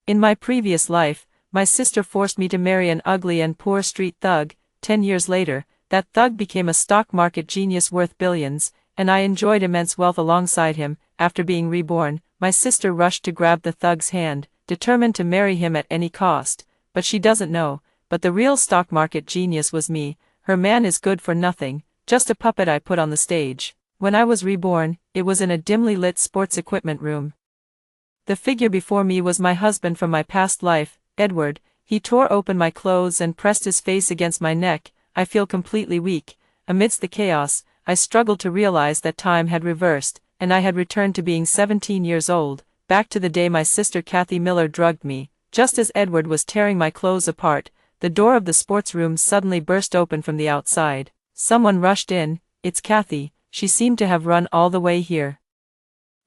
In my previous life, my sister forced me to marry an ugly and poor street thug. 10 years later, that thug became a stock market genius worth billions, and I enjoyed immense wealth alongside him. After being reborn, my sister rushed to grab the thug's hand, determined to marry him at any cost. But she doesn't know, but the real stock market genius was me. Her man is good for nothing, just a puppet I put on the stage. When I was reborn, it was in a dimly lit sports equipment room. The figure before me was my husband from my past life, Edward. He tore open my clothes and pressed his face against my neck. I feel completely weak. Amidst the chaos, I struggled to realize that time had reversed, and I had returned to being 17 years old, back to the day my sister Kathy Miller drugged me. Just as Edward was tearing my clothes apart, the door of the sports room suddenly burst open from the outside. Someone rushed in. It's Kathy. She seemed to have run all the way here,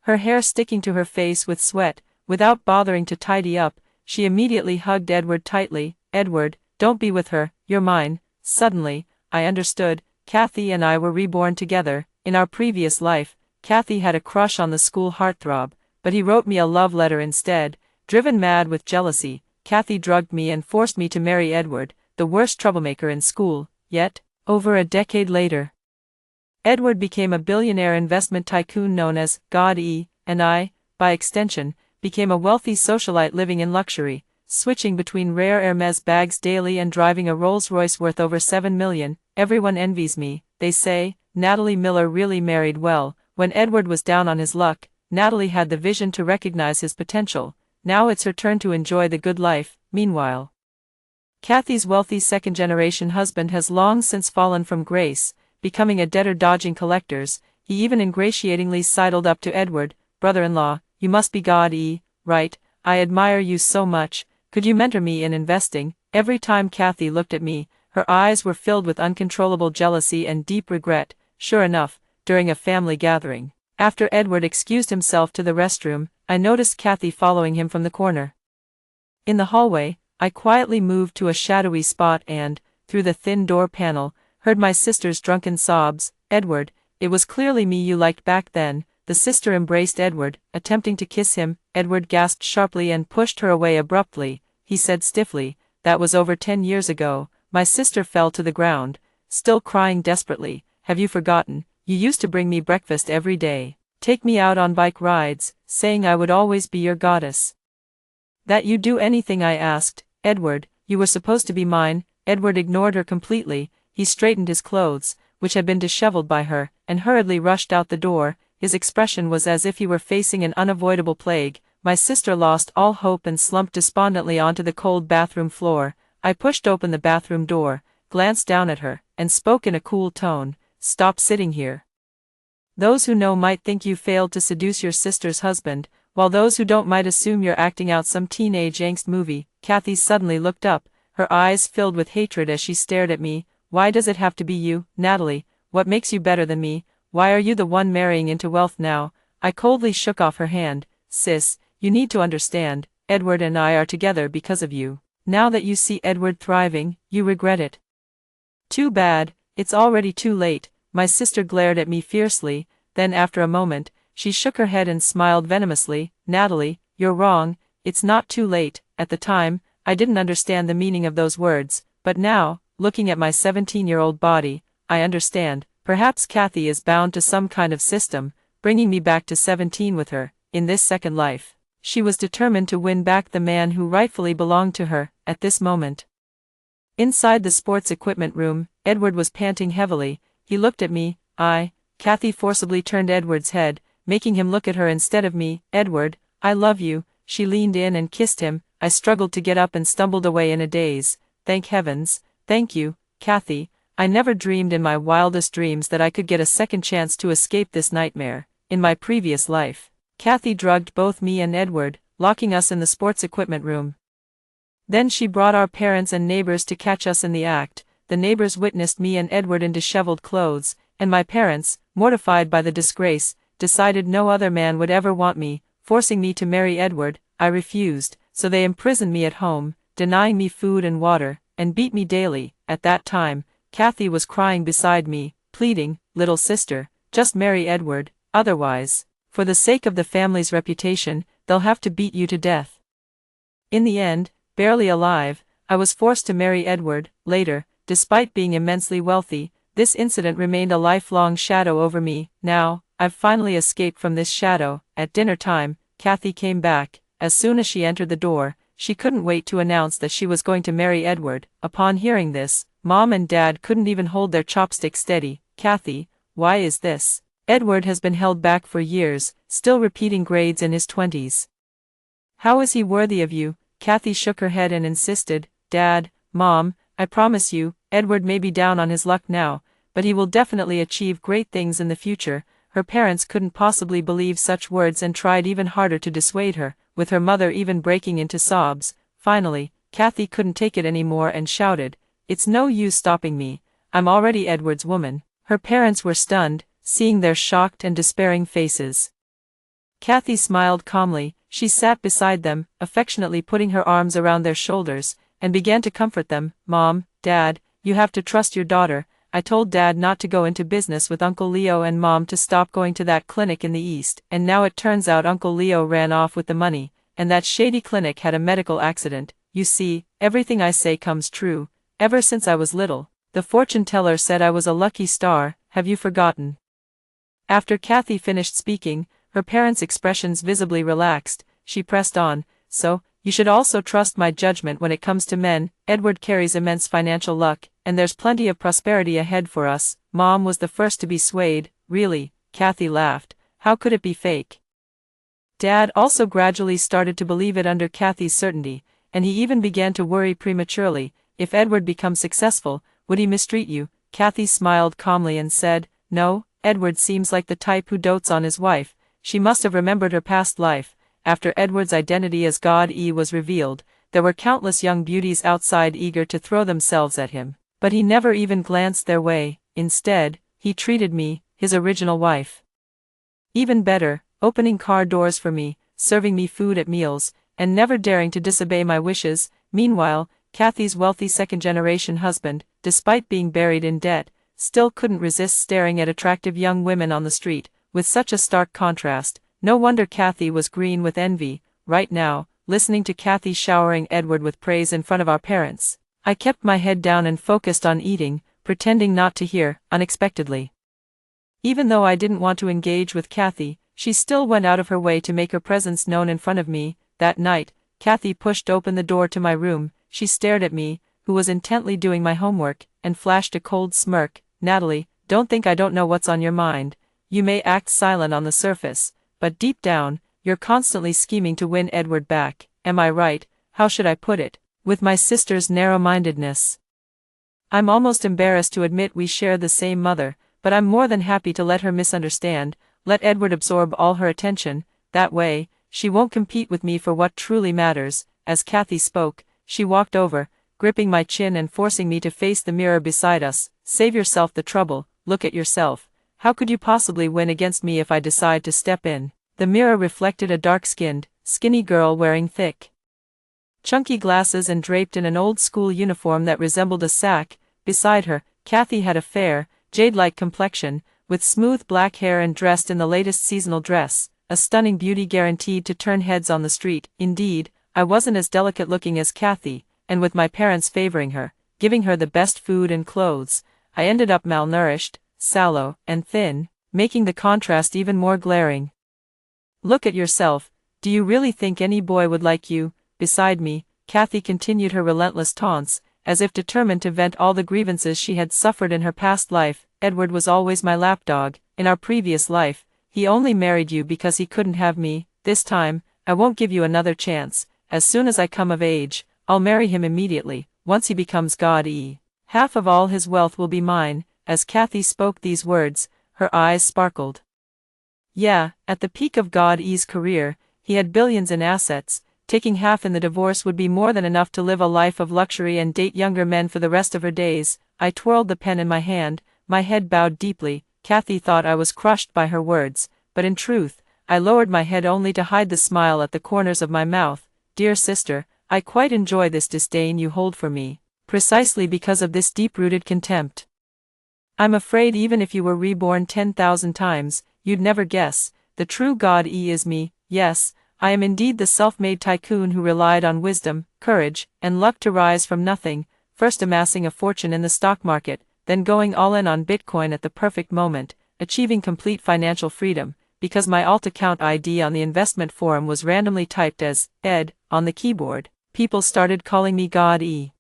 her hair sticking to her face with sweat. Without bothering to tidy up, she immediately hugged Edward tightly. Edward, don't be with her, you're mine. Suddenly, I understood. Kathy and I were reborn together. In our previous life, Kathy had a crush on the school heartthrob, but he wrote me a love letter instead. Driven mad with jealousy, Kathy drugged me and forced me to marry Edward, the worst troublemaker in school. Yet, over a decade later, Edward became a billionaire investment tycoon known as God E, and I, by extension, became a wealthy socialite living in luxury, switching between rare Hermes bags daily and driving a Rolls-Royce worth over $7 million. Everyone envies me, they say. Natalie Miller really married well. When Edward was down on his luck, Natalie had the vision to recognize his potential. Now it's her turn to enjoy the good life. Meanwhile, Kathy's wealthy second-generation husband has long since fallen from grace, becoming a debtor-dodging collectors. He even ingratiatingly sidled up to Edward. Brother-in-law, you must be God E, right? I admire you so much. Could you mentor me in investing? Every time Kathy looked at me, her eyes were filled with uncontrollable jealousy and deep regret. Sure enough, during a family gathering, after Edward excused himself to the restroom, I noticed Kathy following him from the corner. In the hallway, I quietly moved to a shadowy spot and, through the thin door panel, heard my sister's drunken sobs. Edward, it was clearly me you liked back then. The sister embraced Edward, attempting to kiss him. Edward gasped sharply and pushed her away abruptly. He said stiffly, that was over 10 years ago. My sister fell to the ground, still crying desperately. Have you forgotten? You used to bring me breakfast every day, take me out on bike rides, saying I would always be your goddess. That you'd do anything I asked. Edward, you were supposed to be mine. Edward ignored her completely. He straightened his clothes, which had been disheveled by her, and hurriedly rushed out the door. His expression was as if he were facing an unavoidable plague. My sister lost all hope and slumped despondently onto the cold bathroom floor. I pushed open the bathroom door, glanced down at her, and spoke in a cool tone. Stop sitting here. Those who know might think you failed to seduce your sister's husband, while those who don't might assume you're acting out some teenage angst movie. Kathy suddenly looked up, her eyes filled with hatred as she stared at me. Why does it have to be you, Natalie? What makes you better than me? Why are you the one marrying into wealth now? I coldly shook off her hand. Sis, you need to understand, Edward and I are together because of you. Now that you see Edward thriving, you regret it. Too bad, it's already too late. My sister glared at me fiercely, then after a moment, she shook her head and smiled venomously. Natalie, you're wrong, it's not too late. At the time, I didn't understand the meaning of those words, but now, looking at my 17-year-old body, I understand. Perhaps Kathy is bound to some kind of system, bringing me back to 17 with her. In this second life, she was determined to win back the man who rightfully belonged to her. At this moment, inside the sports equipment room, Edward was panting heavily. He looked at me. Kathy forcibly turned Edward's head, making him look at her instead of me. Edward, I love you. She leaned in and kissed him. I struggled to get up and stumbled away in a daze. Thank heavens. Thank you, Kathy. I never dreamed in my wildest dreams that I could get a second chance to escape this nightmare. In my previous life, Kathy drugged both me and Edward, locking us in the sports equipment room. Then she brought our parents and neighbors to catch us in the act. The neighbors witnessed me and Edward in disheveled clothes, and my parents, mortified by the disgrace, decided no other man would ever want me, forcing me to marry Edward. I refused, so they imprisoned me at home, denying me food and water, and beat me daily. At that time, Kathy was crying beside me, pleading, little sister, just marry Edward, otherwise, for the sake of the family's reputation, they'll have to beat you to death. In the end, barely alive, I was forced to marry Edward. Later, despite being immensely wealthy, this incident remained a lifelong shadow over me. Now, I've finally escaped from this shadow. At dinner time, Kathy came back. As soon as she entered the door, she couldn't wait to announce that she was going to marry Edward. Upon hearing this, Mom and Dad couldn't even hold their chopsticks steady. Kathy, why is this? Edward has been held back for years, still repeating grades in his 20s. How is he worthy of you? Kathy shook her head and insisted. Dad, Mom, I promise you, Edward may be down on his luck now, but he will definitely achieve great things in the future. Her parents couldn't possibly believe such words and tried even harder to dissuade her, with her mother even breaking into sobs. Finally, Kathy couldn't take it anymore and shouted, "It's no use stopping me, I'm already Edward's woman." Her parents were stunned, seeing their shocked and despairing faces. Kathy smiled calmly. She sat beside them, affectionately putting her arms around their shoulders, and began to comfort them. Mom, Dad, you have to trust your daughter. I told Dad not to go into business with Uncle Leo and Mom to stop going to that clinic in the East, and now it turns out Uncle Leo ran off with the money, and that shady clinic had a medical accident. You see, everything I say comes true. Ever since I was little, the fortune teller said I was a lucky star. Have you forgotten? After Kathy finished speaking, her parents' expressions visibly relaxed. She pressed on, so, you should also trust my judgment when it comes to men. Edward carries immense financial luck, and there's plenty of prosperity ahead for us. Mom was the first to be swayed. Really? Kathy laughed. How could it be fake? Dad also gradually started to believe it under Kathy's certainty, and he even began to worry prematurely. If Edward becomes successful, would he mistreat you? Kathy smiled calmly and said, No, Edward seems like the type who dotes on his wife. She must have remembered her past life. After Edward's identity as God was revealed, there were countless young beauties outside eager to throw themselves at him. But he never even glanced their way. Instead, he treated me, his original wife, even better, opening car doors for me, serving me food at meals, and never daring to disobey my wishes. Meanwhile, Kathy's wealthy second-generation husband, despite being buried in debt, still couldn't resist staring at attractive young women on the street. With such a stark contrast, no wonder Kathy was green with envy. Right now, listening to Kathy showering Edward with praise in front of our parents, I kept my head down and focused on eating, pretending not to hear. Unexpectedly, even though I didn't want to engage with Kathy, she still went out of her way to make her presence known in front of me. That night, Kathy pushed open the door to my room. She stared at me, who was intently doing my homework, and flashed a cold smirk. Natalie, don't think I don't know what's on your mind. You may act silent on the surface, but deep down, you're constantly scheming to win Edward back. Am I right? How should I put it? With my sister's narrow-mindedness, I'm almost embarrassed to admit we share the same mother, but I'm more than happy to let her misunderstand. Let Edward absorb all her attention. That way, she won't compete with me for what truly matters. As Kathy spoke, she walked over, gripping my chin and forcing me to face the mirror beside us. Save yourself the trouble. Look at yourself. How could you possibly win against me if I decide to step in? The mirror reflected a dark-skinned, skinny girl wearing thick, chunky glasses and draped in an old-school uniform that resembled a sack. Beside her, Kathy had a fair, jade-like complexion, with smooth black hair and dressed in the latest seasonal dress, a stunning beauty guaranteed to turn heads on the street. Indeed, I wasn't as delicate-looking as Kathy, and with my parents favoring her, giving her the best food and clothes, I ended up malnourished, sallow, and thin, making the contrast even more glaring. Look at yourself. Do you really think any boy would like you? Beside me, Kathy continued her relentless taunts, as if determined to vent all the grievances she had suffered in her past life. Edward was always my lapdog. In our previous life, he only married you because he couldn't have me. This time, I won't give you another chance. As soon as I come of age, I'll marry him immediately. Once he becomes God, half of all his wealth will be mine. As Kathy spoke these words, her eyes sparkled. Yeah, at the peak of God's career, he had billions in assets. Taking half in the divorce would be more than enough to live a life of luxury and date younger men for the rest of her days. I twirled the pen in my hand, my head bowed deeply. Kathy thought I was crushed by her words, but in truth, I lowered my head only to hide the smile at the corners of my mouth. Dear sister, I quite enjoy this disdain you hold for me, precisely because of this deep-rooted contempt. I'm afraid even if you were reborn 10,000 times, you'd never guess. The true God is me. Yes, I am indeed the self-made tycoon who relied on wisdom, courage, and luck to rise from nothing, first amassing a fortune in the stock market, then going all in on Bitcoin at the perfect moment, achieving complete financial freedom, because my alt account ID on the investment forum was randomly typed as Ed on the keyboard. People started calling me God E.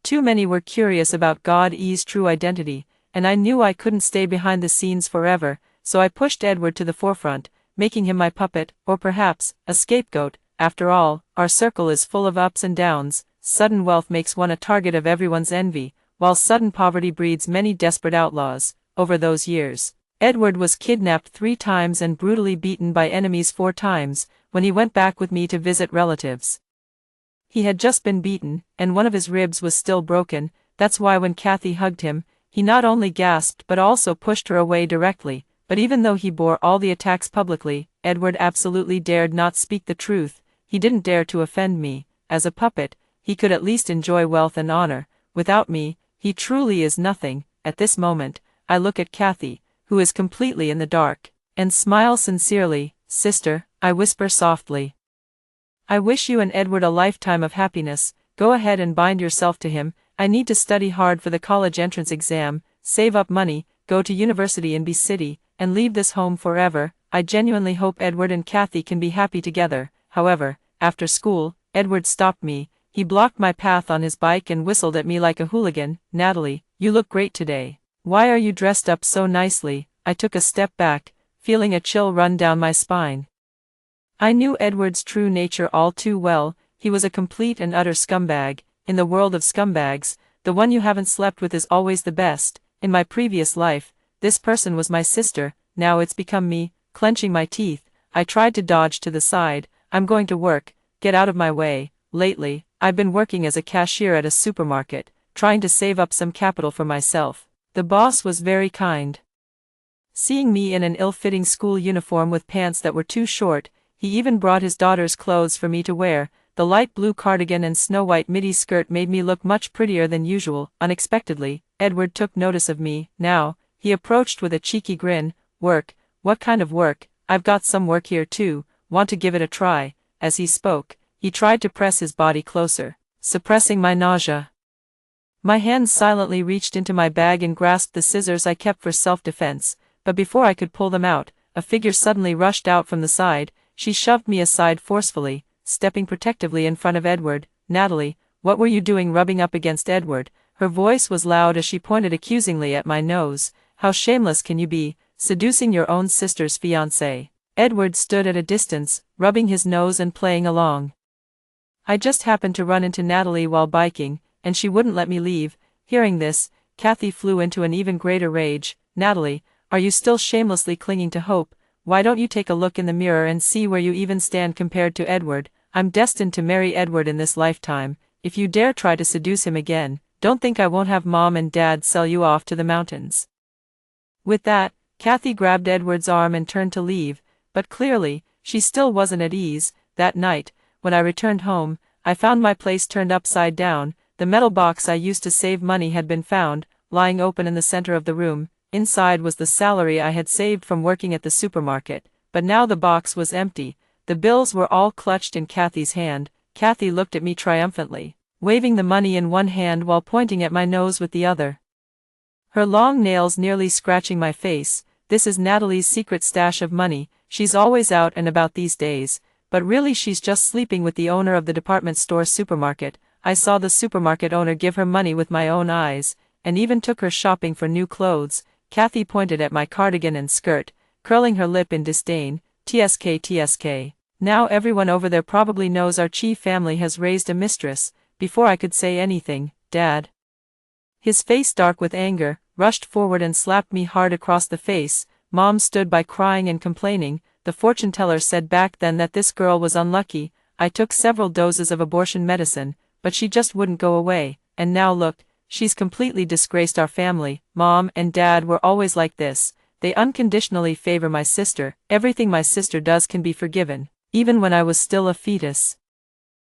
Too many were curious about God E's true identity, and I knew I couldn't stay behind the scenes forever, so I pushed Edward to the forefront, making him my puppet, or perhaps, a scapegoat. After all, our circle is full of ups and downs. Sudden wealth makes one a target of everyone's envy, while sudden poverty breeds many desperate outlaws. Over those years, Edward was kidnapped 3 times and brutally beaten by enemies 4 times, when he went back with me to visit relatives. He had just been beaten, and one of his ribs was still broken. That's why when Kathy hugged him, he not only gasped but also pushed her away directly. But even though he bore all the attacks publicly, Edward absolutely dared not speak the truth. He didn't dare to offend me. As a puppet, he could at least enjoy wealth and honor. Without me, he truly is nothing. At this moment, I look at Kathy, who is completely in the dark, and smile sincerely. Sister, I whisper softly. I wish you and Edward a lifetime of happiness. Go ahead and bind yourself to him. I need to study hard for the college entrance exam, save up money, go to university in B City, and leave this home forever. I genuinely hope Edward and Kathy can be happy together. However, after school, Edward stopped me. He blocked my path on his bike and whistled at me like a hooligan. Natalie, you look great today. Why are you dressed up so nicely? I took a step back, feeling a chill run down my spine. I knew Edward's true nature all too well. He was a complete and utter scumbag. In the world of scumbags, the one you haven't slept with is always the best. In my previous life, this person was my sister. Now it's become me. Clenching my teeth, I tried to dodge to the side. I'm going to work. Get out of my way. Lately, I've been working as a cashier at a supermarket, trying to save up some capital for myself. The boss was very kind. Seeing me in an ill-fitting school uniform with pants that were too short, he even brought his daughter's clothes for me to wear. The light blue cardigan and snow-white midi skirt made me look much prettier than usual. Unexpectedly, Edward took notice of me. Now, he approached with a cheeky grin. Work? What kind of work? I've got some work here too. Want to give it a try? As he spoke, he tried to press his body closer, suppressing my nausea. My hands silently reached into my bag and grasped the scissors I kept for self-defense, but before I could pull them out, a figure suddenly rushed out from the side. She shoved me aside forcefully, stepping protectively in front of Edward. Natalie, what were you doing rubbing up against Edward? Her voice was loud as she pointed accusingly at my nose. How shameless can you be, seducing your own sister's fiancé? Edward stood at a distance, rubbing his nose and playing along. I just happened to run into Natalie while biking, and she wouldn't let me leave. Hearing this, Kathy flew into an even greater rage. Natalie, are you still shamelessly clinging to hope? Why don't you take a look in the mirror and see where you even stand compared to Edward? I'm destined to marry Edward in this lifetime. If you dare try to seduce him again, don't think I won't have Mom and Dad sell you off to the mountains. With that, Kathy grabbed Edward's arm and turned to leave, but clearly, she still wasn't at ease. That night, when I returned home, I found my place turned upside down. The metal box I used to save money had been found, lying open in the center of the room. Inside was the salary I had saved from working at the supermarket, but now the box was empty. The bills were all clutched in Kathy's hand. Kathy looked at me triumphantly, waving the money in one hand while pointing at my nose with the other. Her long nails nearly scratching my face. This is Natalie's secret stash of money. She's always out and about these days, but really she's just sleeping with the owner of the department store supermarket. I saw the supermarket owner give her money with my own eyes, and even took her shopping for new clothes. Kathy pointed at my cardigan and skirt, curling her lip in disdain. TSK TSK. Now everyone over there probably knows our chief family has raised a mistress. Before I could say anything, Dad, his face dark with anger, rushed forward and slapped me hard across the face. Mom stood by crying and complaining. The fortune teller said back then that this girl was unlucky. I took several doses of abortion medicine, but she just wouldn't go away, and now look, she's completely disgraced our family. Mom and Dad were always like this. They unconditionally favor my sister. Everything my sister does can be forgiven, even when I was still a fetus.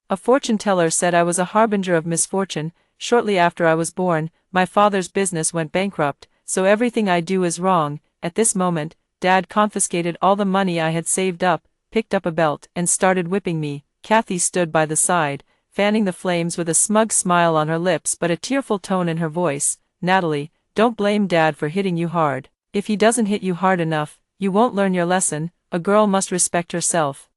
A fortune teller said I was a harbinger of misfortune. Shortly after I was born, my father's business went bankrupt, so everything I do is wrong. At this moment, Dad confiscated all the money I had saved up. picked up a belt, and started whipping me. Kathy stood by the side, fanning the flames with a smug smile on her lips but a tearful tone in her voice. Natalie, don't blame Dad for hitting you hard. If he doesn't hit you hard enough, you won't learn your lesson. A girl must respect herself.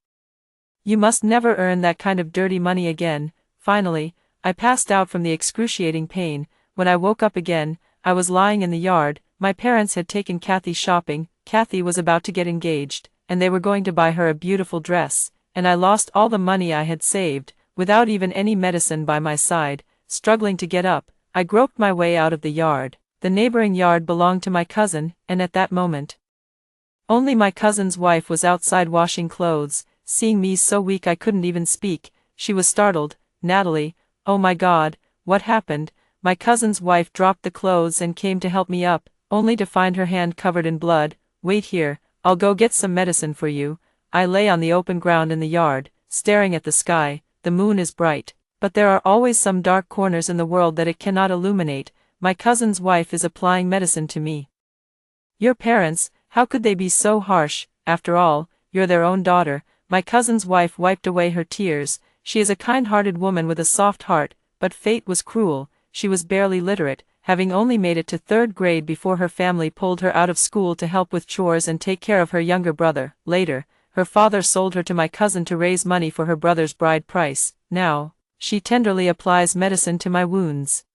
You must never earn that kind of dirty money again. Finally, I passed out from the excruciating pain. When I woke up again, I was lying in the yard. My parents had taken Kathy shopping. Kathy was about to get engaged, and they were going to buy her a beautiful dress, and I lost all the money I had saved, without even any medicine by my side. Struggling to get up, I groped my way out of the yard. The neighboring yard belonged to my cousin, and at that moment, only my cousin's wife was outside washing clothes. Seeing me so weak I couldn't even speak, she was startled. Natalie, oh my God, what happened? My cousin's wife dropped the clothes and came to help me up, only to find her hand covered in blood. Wait here, I'll go get some medicine for you. I lay on the open ground in the yard, staring at the sky. The moon is bright, but there are always some dark corners in the world that it cannot illuminate. My cousin's wife is applying medicine to me. Your parents, how could they be so harsh? After all, you're their own daughter. My cousin's wife wiped away her tears. She is a kind-hearted woman with a soft heart, but fate was cruel. She was barely literate, having only made it to 3rd grade before her family pulled her out of school to help with chores and take care of her younger brother. Later, her father sold her to my cousin to raise money for her brother's bride price. Now, she tenderly applies medicine to my wounds,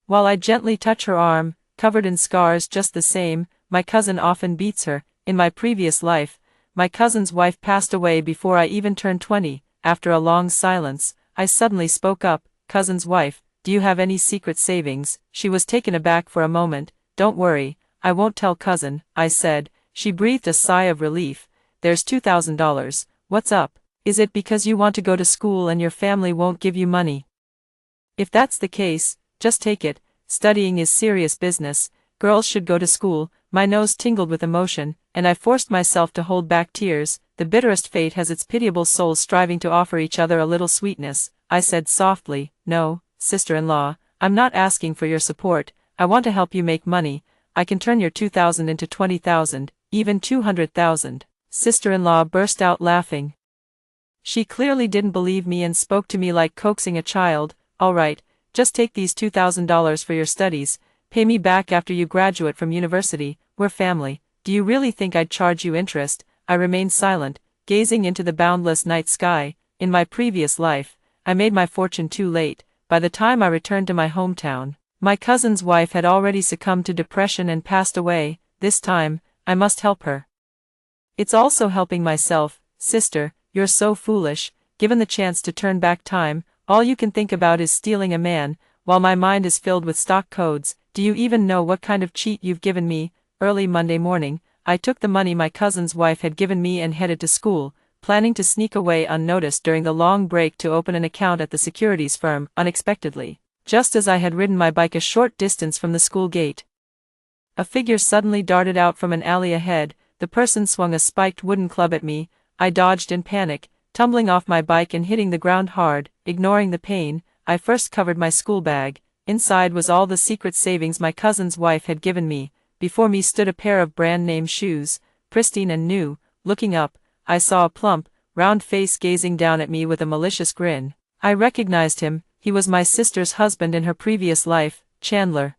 while I gently touch her arm, covered in scars just the same. My cousin often beats her. In my previous life, my cousin's wife passed away before I even turned 20. After a long silence, I suddenly spoke up. Cousin's wife, do you have any secret savings? She was taken aback for a moment. Don't worry, I won't tell cousin, I said. She breathed a sigh of relief. There's $2,000. What's up? Is it because you want to go to school and your family won't give you money? If that's the case, just take it. Studying is serious business. Girls should go to school. My nose tingled with emotion, and I forced myself to hold back tears. The bitterest fate has its pitiable souls striving to offer each other a little sweetness. I said softly, no, sister-in-law, I'm not asking for your support. I want to help you make money. I can turn your 2,000 into 20,000, even 200,000. Sister-in-law burst out laughing. She clearly didn't believe me and spoke to me like coaxing a child. All right, just take these $2,000 for your studies. Pay me back after you graduate from university. We're family. Do you really think I'd charge you interest? I remained silent, gazing into the boundless night sky. In my previous life, I made my fortune too late. By the time I returned to my hometown, my cousin's wife had already succumbed to depression and passed away. This time, I must help her. It's also helping myself. Sister, you're so foolish. Given the chance to turn back time, all you can think about is stealing a man, while my mind is filled with stock codes. Do you even know what kind of cheat you've given me? Early Monday morning, I took the money my cousin's wife had given me and headed to school, planning to sneak away unnoticed during the long break to open an account at the securities firm. Unexpectedly, just as I had ridden my bike a short distance from the school gate, a figure suddenly darted out from an alley ahead. The person swung a spiked wooden club at me. I dodged in panic, tumbling off my bike and hitting the ground hard. Ignoring the pain, I first covered my school bag. Inside was all the secret savings my cousin's wife had given me. Before me stood a pair of brand-name shoes, pristine and new. Looking up, I saw a plump, round face gazing down at me with a malicious grin. I recognized him. He was my sister's husband in her previous life, Chandler.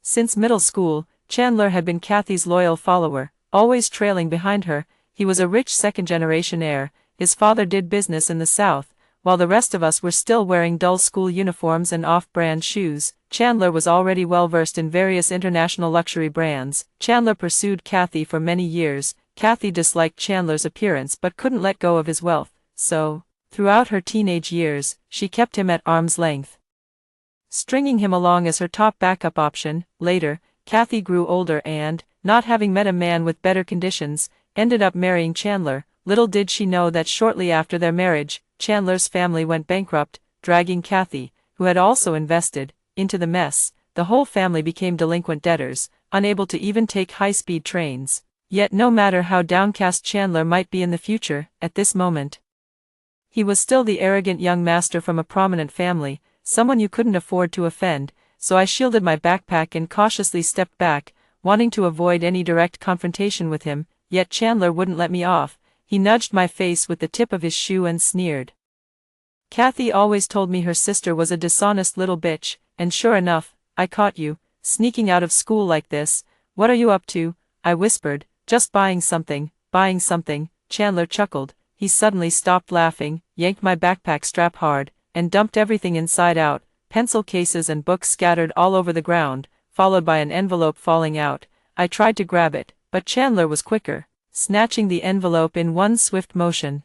Since middle school, Chandler had been Kathy's loyal follower, always trailing behind her. He was a rich second-generation heir. His father did business in the South, while the rest of us were still wearing dull school uniforms and off-brand shoes. Chandler was already well-versed in various international luxury brands. Chandler pursued Kathy for many years. Kathy disliked Chandler's appearance but couldn't let go of his wealth, so, throughout her teenage years, she kept him at arm's length, stringing him along as her top backup option. Later, Kathy grew older and, not having met a man with better conditions, ended up marrying Chandler. Little did she know that shortly after their marriage, Chandler's family went bankrupt, dragging Kathy, who had also invested, into the mess. The whole family became delinquent debtors, unable to even take high-speed trains. Yet no matter how downcast Chandler might be in the future, at this moment, he was still the arrogant young master from a prominent family, someone you couldn't afford to offend. So I shielded my backpack and cautiously stepped back, wanting to avoid any direct confrontation with him. Yet Chandler wouldn't let me off. He nudged my face with the tip of his shoe and sneered. Kathy always told me her sister was a dishonest little bitch, and sure enough, I caught you, sneaking out of school like this. What are you up to? I whispered. Just buying something. Chandler chuckled. He suddenly stopped laughing, yanked my backpack strap hard, and dumped everything inside out, pencil cases and books scattered all over the ground, followed by an envelope falling out. I tried to grab it, but Chandler was quicker, snatching the envelope in one swift motion.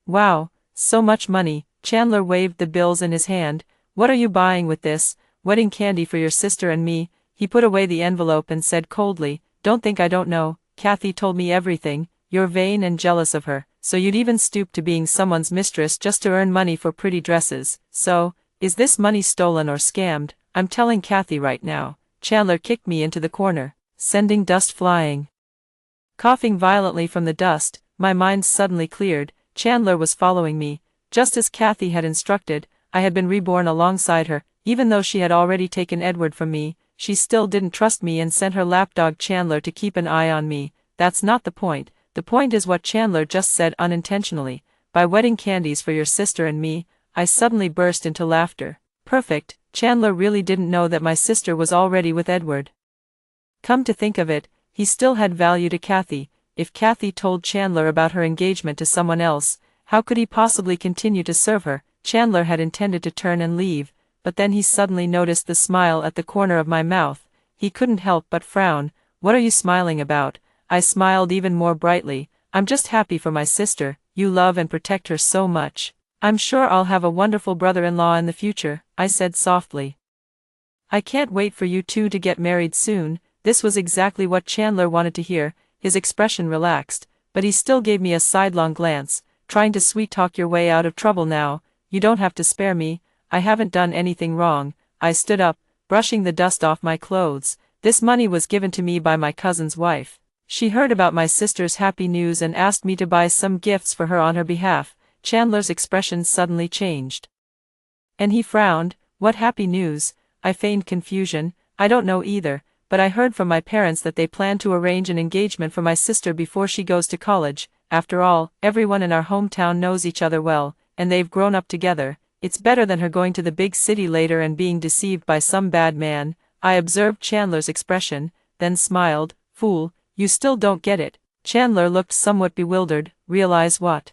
Wow, so much money. Chandler waved the bills in his hand. What are you buying with this? Wedding candy for your sister and me. He put away the envelope and said coldly, don't think I don't know. Kathy told me everything. You're vain and jealous of her, so you'd even stoop to being someone's mistress just to earn money for pretty dresses. So, is this money stolen or scammed? I'm telling Kathy right now. Chandler kicked me into the corner, sending dust flying. Coughing violently from the dust, my mind suddenly cleared. Chandler was following me. Just as Kathy had instructed, I had been reborn alongside her. Even though she had already taken Edward from me, she still didn't trust me and sent her lapdog Chandler to keep an eye on me. That's not the point. The point is what Chandler just said unintentionally. Buy wedding candies for your sister and me. I suddenly burst into laughter. Perfect. Chandler really didn't know that my sister was already with Edward. Come to think of it, he still had value to Kathy. If Kathy told Chandler about her engagement to someone else, how could he possibly continue to serve her? Chandler had intended to turn and leave, but then he suddenly noticed the smile at the corner of my mouth. He couldn't help but frown. What are you smiling about? I smiled even more brightly. I'm just happy for my sister. You love and protect her so much. I'm sure I'll have a wonderful brother-in-law in the future, I said softly. I can't wait for you two to get married soon. This was exactly what Chandler wanted to hear. His expression relaxed, but he still gave me a sidelong glance. Trying to sweet-talk your way out of trouble now. You don't have to spare me. I haven't done anything wrong. I stood up, brushing the dust off my clothes. This money was given to me by my cousin's wife. She heard about my sister's happy news and asked me to buy some gifts for her on her behalf. Chandler's expression suddenly changed. And he frowned. What happy news? I feigned confusion. I don't know either, but I heard from my parents that they plan to arrange an engagement for my sister before she goes to college. After all, everyone in our hometown knows each other well, and they've grown up together. It's better than her going to the big city later and being deceived by some bad man. I observed Chandler's expression, then smiled. Fool, you still don't get it. Chandler looked somewhat bewildered. Realize what?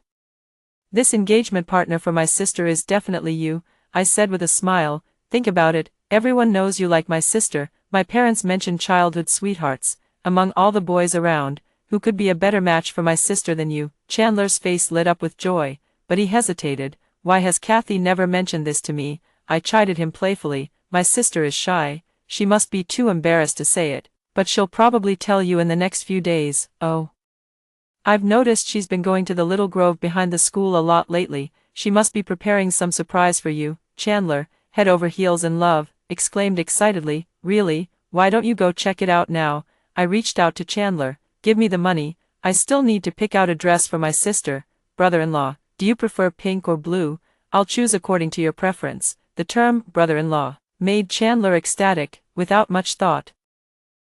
This engagement partner for my sister is definitely you, I said with a smile. Think about it, everyone knows you like my sister. My parents mentioned childhood sweethearts. Among all the boys around, who could be a better match for my sister than you? Chandler's face lit up with joy, but he hesitated. Why has Kathy never mentioned this to me? I chided him playfully. My sister is shy. She must be too embarrassed to say it, but she'll probably tell you in the next few days. Oh. I've noticed she's been going to the little grove behind the school a lot lately. She must be preparing some surprise for you. Chandler, head over heels in love, exclaimed excitedly. Really? Why don't you go check it out now? I reached out to Chandler. Give me the money. I still need to pick out a dress for my sister. Brother-in-law, do you prefer pink or blue? I'll choose according to your preference. The term, brother-in-law, made Chandler ecstatic, without much thought.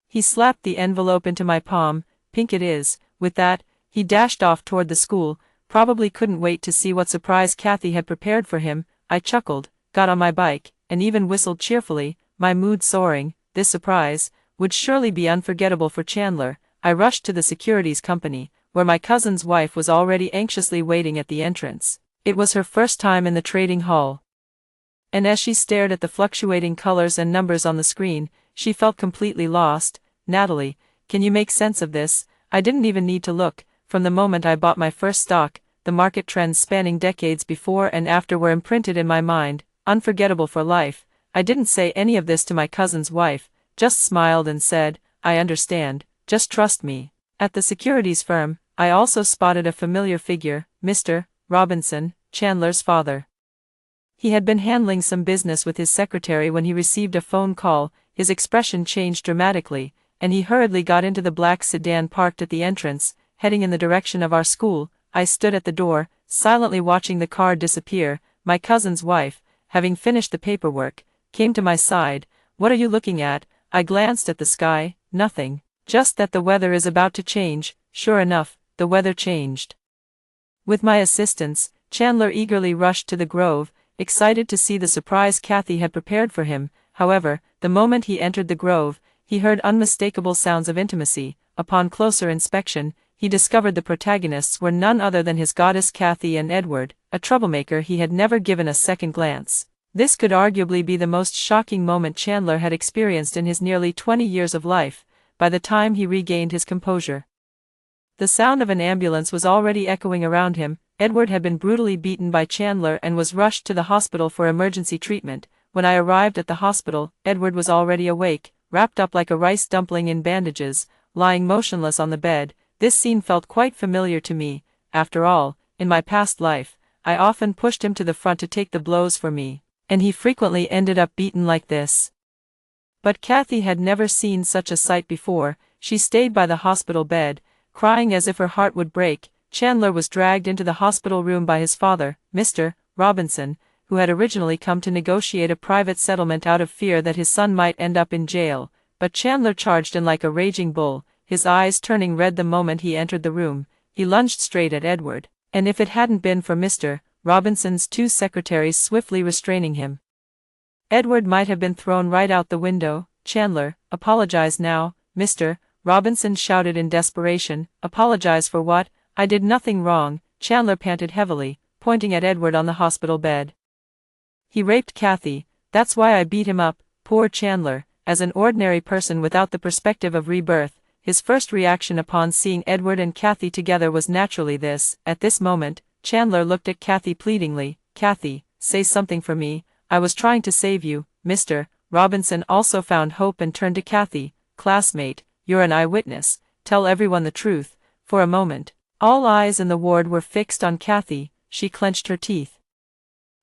He slapped the envelope into my palm. Pink it is. With that, he dashed off toward the school, probably couldn't wait to see what surprise Kathy had prepared for him. I chuckled, got on my bike, and even whistled cheerfully, my mood soaring. This surprise would surely be unforgettable for Chandler. I rushed to the securities company, where my cousin's wife was already anxiously waiting at the entrance. It was her first time in the trading hall. And as she stared at the fluctuating colors and numbers on the screen, she felt completely lost. Natalie, can you make sense of this? I didn't even need to look. From the moment I bought my first stock, the market trends spanning decades before and after were imprinted in my mind, unforgettable for life. I didn't say any of this to my cousin's wife, just smiled and said, I understand. Just trust me. At the securities firm, I also spotted a familiar figure, Mr. Robinson, Chandler's father. He had been handling some business with his secretary when he received a phone call. His expression changed dramatically, and he hurriedly got into the black sedan parked at the entrance, heading in the direction of our school. I stood at the door, silently watching the car disappear. My cousin's wife, having finished the paperwork, came to my side. What are you looking at? I glanced at the sky. Nothing. Just that the weather is about to change. Sure enough, the weather changed. With my assistance, Chandler eagerly rushed to the grove, excited to see the surprise Kathy had prepared for him. However, the moment he entered the grove, he heard unmistakable sounds of intimacy. Upon closer inspection, he discovered the protagonists were none other than his goddess Kathy and Edward, a troublemaker he had never given a second glance. This could arguably be the most shocking moment Chandler had experienced in his nearly 20 years of life, by the time he regained his composure. The sound of an ambulance was already echoing around him. Edward had been brutally beaten by Chandler and was rushed to the hospital for emergency treatment. When I arrived at the hospital, Edward was already awake, wrapped up like a rice dumpling in bandages, lying motionless on the bed. This scene felt quite familiar to me. After all, in my past life, I often pushed him to the front to take the blows for me, and he frequently ended up beaten like this. But Kathy had never seen such a sight before. She stayed by the hospital bed, crying as if her heart would break. Chandler was dragged into the hospital room by his father, Mr. Robinson, who had originally come to negotiate a private settlement out of fear that his son might end up in jail. But Chandler charged in like a raging bull, his eyes turning red the moment he entered the room. He lunged straight at Edward, and if it hadn't been for Mr. Robinson's two secretaries swiftly restraining him, Edward might have been thrown right out the window. Chandler, apologize now, Mr. Robinson shouted in desperation. Apologize for what? I did nothing wrong, Chandler panted heavily, pointing at Edward on the hospital bed. He raped Kathy, that's why I beat him up. Poor Chandler. As an ordinary person without the perspective of rebirth, his first reaction upon seeing Edward and Kathy together was naturally this. At this moment, Chandler looked at Kathy pleadingly. Kathy, say something for me, I was trying to save you. Mr. Robinson also found hope and turned to Kathy. Classmate, you're an eyewitness, tell everyone the truth. For a moment, all eyes in the ward were fixed on Kathy. She clenched her teeth.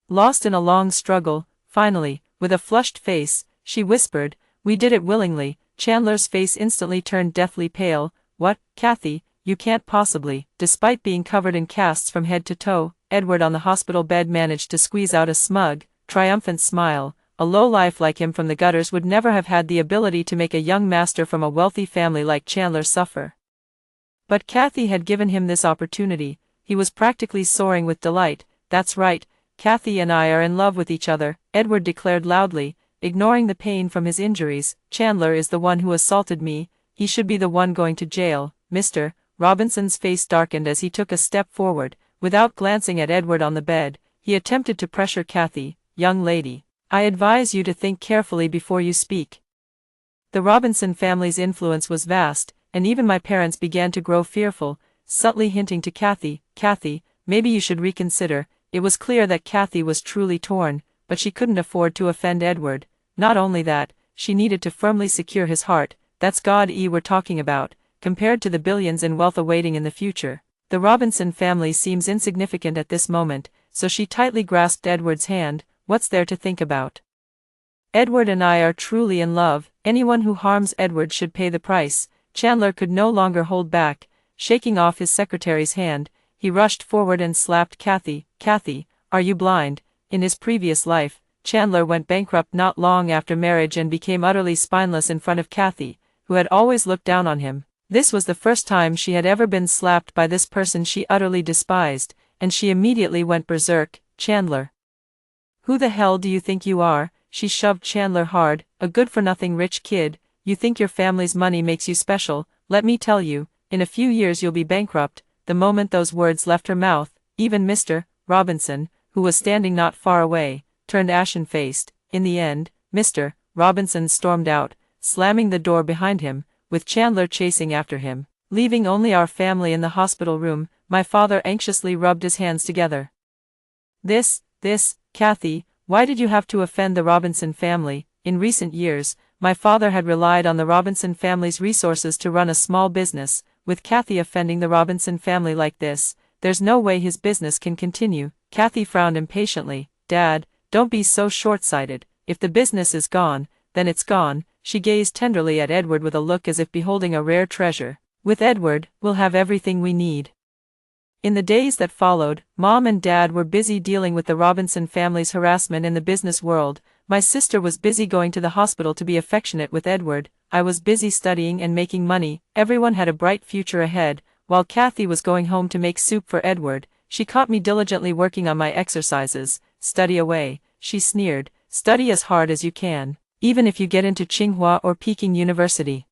Lost in a long struggle, finally, with a flushed face, she whispered, we did it willingly. Chandler's face instantly turned deathly pale. What, Kathy, you can't possibly. Despite being covered in casts from head to toe, Edward on the hospital bed managed to squeeze out a smug, triumphant smile. A lowlife like him from the gutters would never have had the ability to make a young master from a wealthy family like Chandler suffer. But Kathy had given him this opportunity. He was practically soaring with delight. That's right, Kathy and I are in love with each other, Edward declared loudly, ignoring the pain from his injuries. Chandler is the one who assaulted me, he should be the one going to jail. Mr. Robinson's face darkened as he took a step forward. Without glancing at Edward on the bed, he attempted to pressure Kathy. Young lady, I advise you to think carefully before you speak. The Robinson family's influence was vast, and even my parents began to grow fearful, subtly hinting to Kathy, Kathy, maybe you should reconsider. It was clear that Kathy was truly torn, but she couldn't afford to offend Edward. Not only that, she needed to firmly secure his heart. That's God we're talking about. Compared to the billions in wealth awaiting in the future, the Robinson family seems insignificant at this moment, so she tightly grasped Edward's hand. What's there to think about? Edward and I are truly in love. Anyone who harms Edward should pay the price. Chandler could no longer hold back. Shaking off his secretary's hand, he rushed forward and slapped Kathy. Kathy, are you blind? In his previous life, Chandler went bankrupt not long after marriage and became utterly spineless in front of Kathy, who had always looked down on him. This was the first time she had ever been slapped by this person she utterly despised, and she immediately went berserk. Chandler, who the hell do you think you are? She shoved Chandler hard. A good-for-nothing rich kid. You think your family's money makes you special. Let me tell you, in a few years you'll be bankrupt. The moment those words left her mouth, even Mr. Robinson, who was standing not far away, turned ashen-faced. In the end, Mr. Robinson stormed out, slamming the door behind him, with Chandler chasing after him, leaving only our family in the hospital room. My father anxiously rubbed his hands together. This, Kathy, why did you have to offend the Robinson family? In recent years, my father had relied on the Robinson family's resources to run a small business. With Kathy offending the Robinson family like this, there's no way his business can continue. Kathy frowned impatiently. Dad, don't be so short-sighted. If the business is gone, then it's gone. She gazed tenderly at Edward with a look as if beholding a rare treasure. With Edward, we'll have everything we need. In the days that followed, Mom and Dad were busy dealing with the Robinson family's harassment in the business world. My sister was busy going to the hospital to be affectionate with Edward. I was busy studying and making money. Everyone had a bright future ahead, while Kathy was going home to make soup for Edward. She caught me diligently working on my exercises. Study away, she sneered. Study as hard as you can. Even if you get into Tsinghua or Peking University,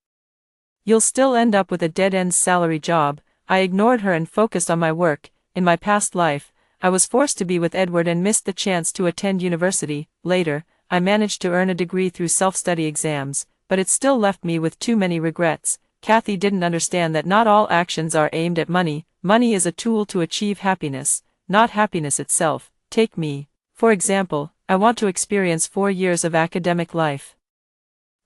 you'll still end up with a dead-end salary job. I ignored her and focused on my work. In my past life, I was forced to be with Edward and missed the chance to attend university. Later, I managed to earn a degree through self-study exams, but it still left me with too many regrets. Kathy didn't understand that not all actions are aimed at money. Money is a tool to achieve happiness, not happiness itself. Take me, for example. I want to experience 4 years of academic life.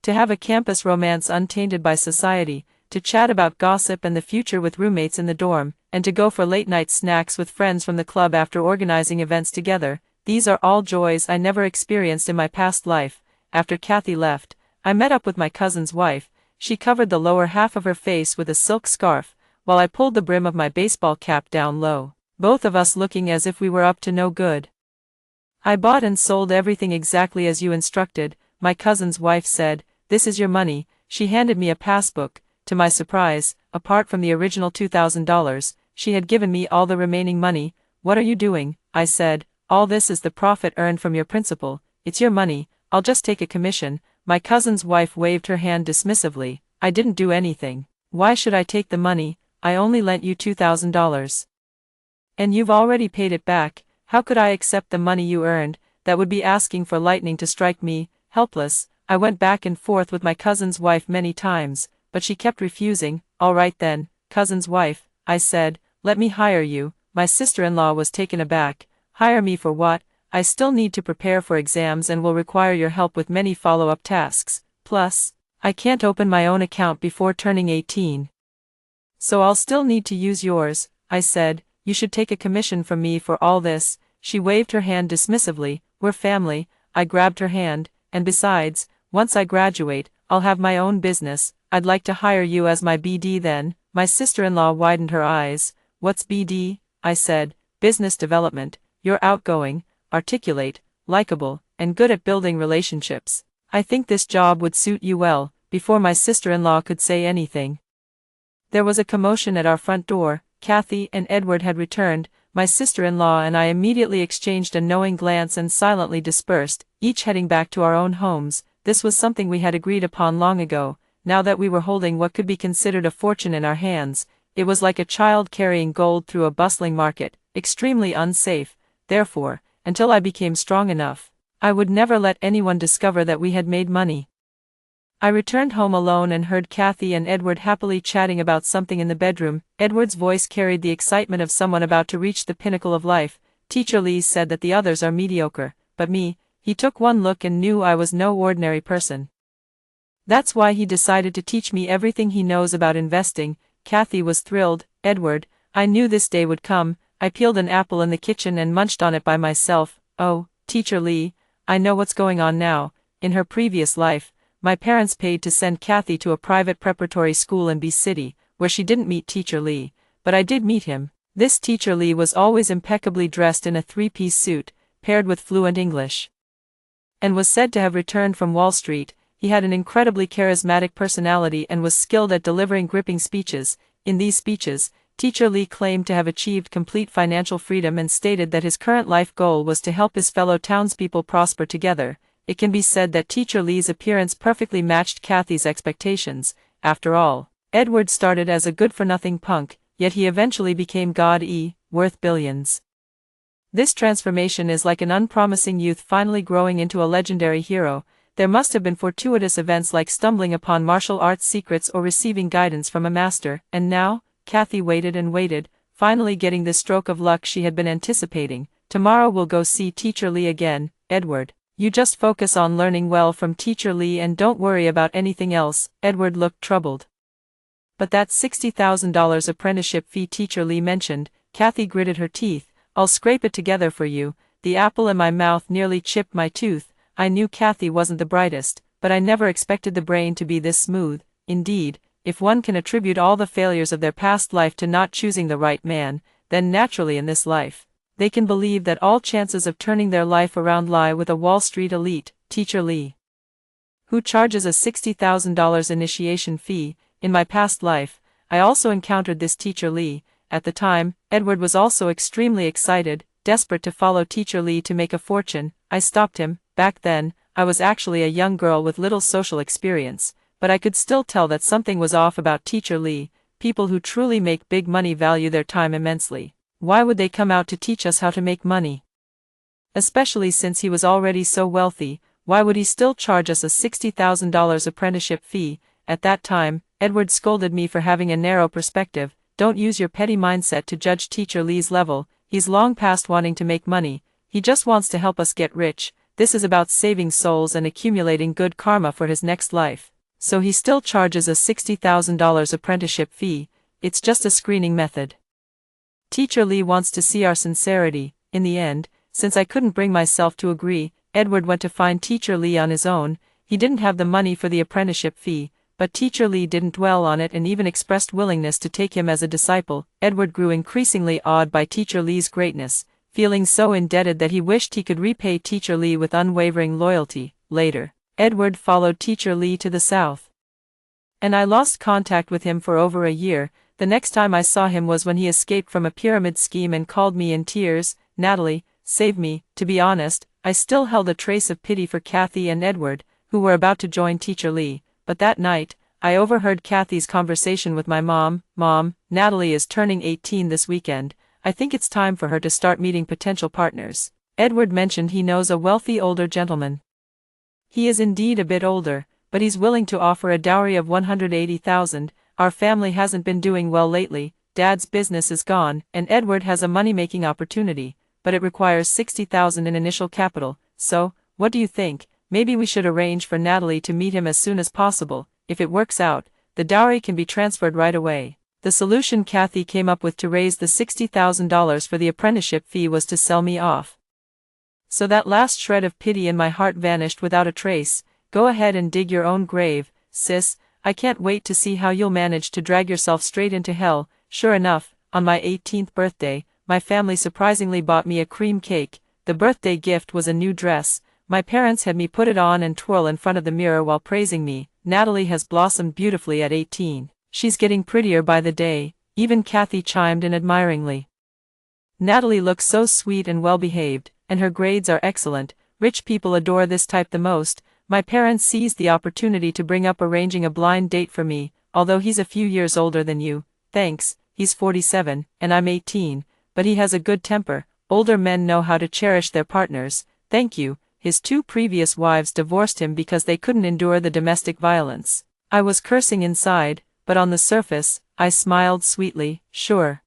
To have a campus romance untainted by society, to chat about gossip and the future with roommates in the dorm, and to go for late-night snacks with friends from the club after organizing events together. These are all joys I never experienced in my past life. After Kathy left, I met up with my cousin's wife. She covered the lower half of her face with a silk scarf, while I pulled the brim of my baseball cap down low, both of us looking as if we were up to no good. "I bought and sold everything exactly as you instructed," my cousin's wife said. "This is your money." She handed me a passbook. To my surprise, apart from the original $2,000, she had given me all the remaining money. "What are you doing?" I said. "All this is the profit earned from your principal. It's your money, I'll just take a commission." My cousin's wife waved her hand dismissively. "I didn't do anything. Why should I take the money? I only lent you $2,000. And you've already paid it back. How could I accept the money you earned? That would be asking for lightning to strike me." Helpless, I went back and forth with my cousin's wife many times, but she kept refusing. "All right then, cousin's wife," I said, "let me hire you." My sister-in-law was taken aback. "Hire me for what? I still need to prepare for exams and will require your help with many follow-up tasks. Plus, I can't open my own account before turning 18. So I'll still need to use yours." I said. "You should take a commission from me for all this." She waved her hand dismissively. "We're family." I grabbed her hand. "And besides, once I graduate, I'll have my own business. I'd like to hire you as my BD then." My sister-in-law widened her eyes. "What's BD?" I said. "Business development. You're outgoing, articulate, likable, and good at building relationships. I think this job would suit you well." Before my sister-in-law could say anything, there was a commotion at our front door. Kathy and Edward had returned. My sister-in-law and I immediately exchanged a knowing glance and silently dispersed, each heading back to our own homes. This was something we had agreed upon long ago. Now that we were holding what could be considered a fortune in our hands, it was like a child carrying gold through a bustling market, extremely unsafe. Therefore, until I became strong enough, I would never let anyone discover that we had made money. I returned home alone and heard Kathy and Edward happily chatting about something in the bedroom. Edward's voice carried the excitement of someone about to reach the pinnacle of life. "Teacher Lee said that the others are mediocre, but me, he took one look and knew I was no ordinary person. That's why he decided to teach me everything he knows about investing." Kathy was thrilled. "Edward, I knew this day would come." I peeled an apple in the kitchen and munched on it by myself. "Oh, Teacher Lee, I know what's going on now." In her previous life, my parents paid to send Kathy to a private preparatory school in B City, where she didn't meet Teacher Lee, but I did meet him. This Teacher Lee was always impeccably dressed in a three-piece suit, paired with fluent English, and was said to have returned from Wall Street. He had an incredibly charismatic personality and was skilled at delivering gripping speeches. In these speeches, Teacher Lee claimed to have achieved complete financial freedom and stated that his current life goal was to help his fellow townspeople prosper together. It can be said that Teacher Lee's appearance perfectly matched Kathy's expectations. After all, Edward started as a good-for-nothing punk, yet he eventually became worth billions. This transformation is like an unpromising youth finally growing into a legendary hero. There must have been fortuitous events like stumbling upon martial arts secrets or receiving guidance from a master. And now, Kathy waited and waited, finally getting the stroke of luck she had been anticipating. "Tomorrow we'll go see Teacher Lee again, Edward. You just focus on learning well from Teacher Lee and don't worry about anything else." Edward looked troubled. "But that $60,000 apprenticeship fee Teacher Lee mentioned," Kathy gritted her teeth. "I'll scrape it together for you." The apple in my mouth nearly chipped my tooth. I knew Kathy wasn't the brightest, but I never expected the brain to be this smooth. Indeed, if one can attribute all the failures of their past life to not choosing the right man, then naturally in this life, they can believe that all chances of turning their life around lie with a Wall Street elite. Teacher Lee, who charges a $60,000 initiation fee. In my past life, I also encountered this Teacher Lee, At the time, Edward was also extremely excited, desperate to follow Teacher Lee to make a fortune. I stopped him. Back then, I was actually a young girl with little social experience, but I could still tell that something was off about Teacher Lee. People who truly make big money value their time immensely. Why would they come out to teach us how to make money? Especially since he was already so wealthy, why would he still charge us a $60,000 apprenticeship fee? At that time, Edward scolded me for having a narrow perspective. Don't use your petty mindset to judge Teacher Lee's level. He's long past wanting to make money. He just wants to help us get rich. This is about saving souls and accumulating good karma for his next life. So he still charges a $60,000 apprenticeship fee. It's just a screening method. Teacher Lee wants to see our sincerity. In the end, since I couldn't bring myself to agree, Edward went to find Teacher Lee on his own. He didn't have the money for the apprenticeship fee, but Teacher Lee didn't dwell on it and even expressed willingness to take him as a disciple. Edward grew increasingly awed by Teacher Lee's greatness, feeling so indebted that he wished he could repay Teacher Lee with unwavering loyalty. Later, Edward followed Teacher Lee to the south, and I lost contact with him for over a year. The next time I saw him was when he escaped from a pyramid scheme and called me in tears, "Natalie, save me." To be honest, I still held a trace of pity for Kathy and Edward, who were about to join Teacher Lee. But that night, I overheard Kathy's conversation with my mom. "Mom, Natalie is turning 18 this weekend. I think it's time for her to start meeting potential partners." Edward mentioned he knows a wealthy older gentleman. He is indeed a bit older, but he's willing to offer a dowry of $180,000. Our family hasn't been doing well lately. Dad's business is gone, and Edward has a money-making opportunity, but it requires $60,000 in initial capital. So, what do you think? Maybe we should arrange for Natalie to meet him as soon as possible. If it works out, the dowry can be transferred right away. The solution Kathy came up with to raise the $60,000 for the apprenticeship fee was to sell me off. So that last shred of pity in my heart vanished without a trace. Go ahead and dig your own grave, sis. I can't wait to see how you'll manage to drag yourself straight into hell. Sure enough, on my 18th birthday, my family surprisingly bought me a cream cake. The birthday gift was a new dress. My parents had me put it on and twirl in front of the mirror while praising me. Natalie has blossomed beautifully at 18. She's getting prettier by the day. Even Kathy chimed in admiringly. Natalie looks so sweet and well-behaved, and her grades are excellent. Rich people adore this type the most. My parents seized the opportunity to bring up arranging a blind date for me, although he's a few years older than you. Thanks, he's 47, and I'm 18, but he has a good temper. Older men know how to cherish their partners. Thank you. His 2 previous wives divorced him because they couldn't endure the domestic violence. I was cursing inside, but on the surface, I smiled sweetly. Sure.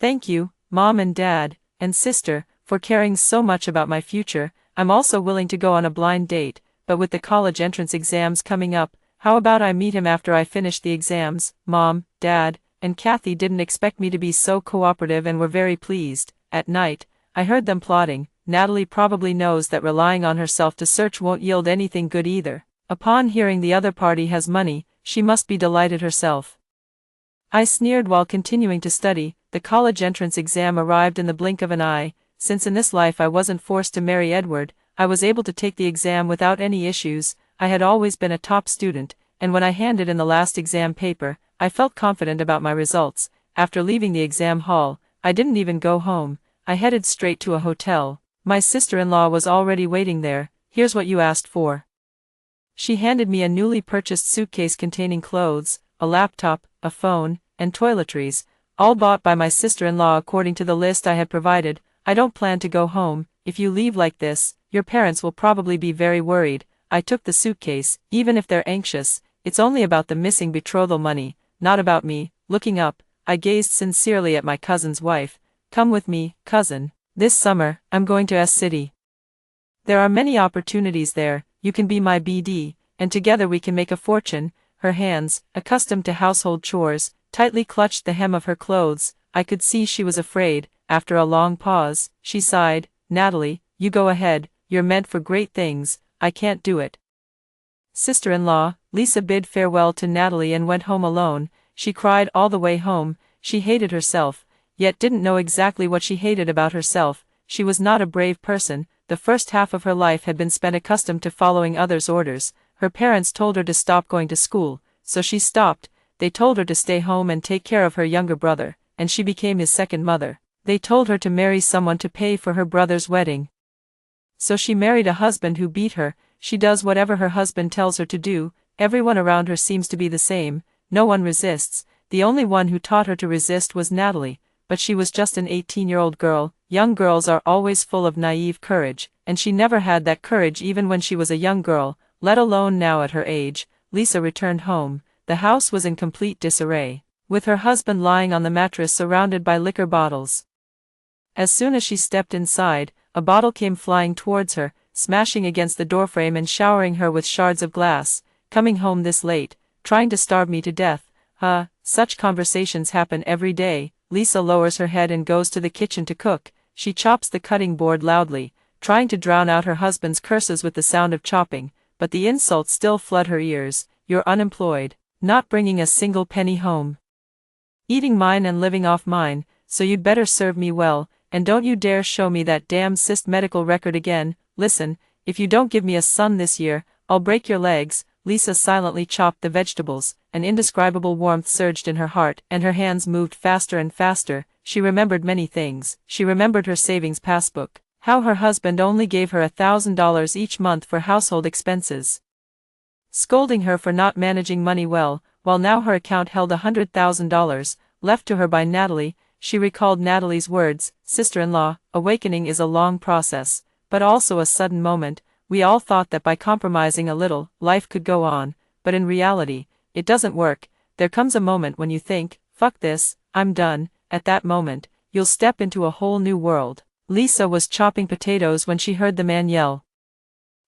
Thank you, Mom and Dad, and Sister, for caring so much about my future. I'm also willing to go on a blind date, but with the college entrance exams coming up, how about I meet him after I finish the exams? Mom, Dad, and Kathy didn't expect me to be so cooperative and were very pleased. At night, I heard them plotting. Natalie probably knows that relying on herself to search won't yield anything good either. Upon hearing the other party has money, she must be delighted herself. I sneered while continuing to study. The college entrance exam arrived in the blink of an eye. Since in this life I wasn't forced to marry Edward, I was able to take the exam without any issues. I had always been a top student, and when I handed in the last exam paper, I felt confident about my results. After leaving the exam hall, I didn't even go home. I headed straight to a hotel. My sister-in-law was already waiting there. "Here's what you asked for." She handed me a newly purchased suitcase containing clothes, a laptop, a phone, and toiletries, all bought by my sister-in-law according to the list I had provided. "I don't plan to go home. If you leave like this, your parents will probably be very worried." I took the suitcase. "Even if they're anxious, it's only about the missing betrothal money, not about me." Looking up, I gazed sincerely at my cousin's wife. "Come with me, cousin. This summer, I'm going to S-City. There are many opportunities there. You can be my BD, and together we can make a fortune." Her hands, accustomed to household chores, tightly clutched the hem of her clothes. I could see she was afraid. After a long pause, she sighed. "Natalie, you go ahead. You're meant for great things. I can't do it." Sister-in-law, Lisa bid farewell to Natalie and went home alone. She cried all the way home. She hated herself, yet didn't know exactly what she hated about herself. She was not a brave person. The first half of her life had been spent accustomed to following others' orders. Her parents told her to stop going to school, so she stopped. They told her to stay home and take care of her younger brother. and she became his second mother. They told her to marry someone to pay for her brother's wedding. So she married a husband who beat her. She does whatever her husband tells her to do. Everyone around her seems to be the same. No one resists. The only one who taught her to resist was Natalie, but she was just an 18-year-old girl. Young girls are always full of naive courage, and she never had that courage even when she was a young girl, let alone now at her age. Lisa returned home. The house was in complete disarray, with her husband lying on the mattress surrounded by liquor bottles. As soon as she stepped inside, a bottle came flying towards her, smashing against the doorframe and showering her with shards of glass. Coming home this late, trying to starve me to death. Such conversations happen every day. Lisa lowers her head and goes to the kitchen to cook. She chops the cutting board loudly, trying to drown out her husband's curses with the sound of chopping, but the insults still flood her ears. You're unemployed, not bringing a single penny home. Eating mine and living off mine, so you'd better serve me well, and don't you dare show me that damn cyst medical record again. Listen, if you don't give me a son this year, I'll break your legs. Lisa silently chopped the vegetables. An indescribable warmth surged in her heart, and her hands moved faster and faster. She remembered many things. She remembered her savings passbook, how her husband only gave her $1,000 each month for household expenses, scolding her for not managing money well, while now her account held $100,000, left to her by Natalie. She recalled Natalie's words, "Sister-in-law, awakening is a long process, but also a sudden moment. We all thought that by compromising a little, life could go on, but in reality, it doesn't work. There comes a moment when you think, fuck this, I'm done." At that moment, you'll step into a whole new world. Lisa was chopping potatoes when she heard the man yell,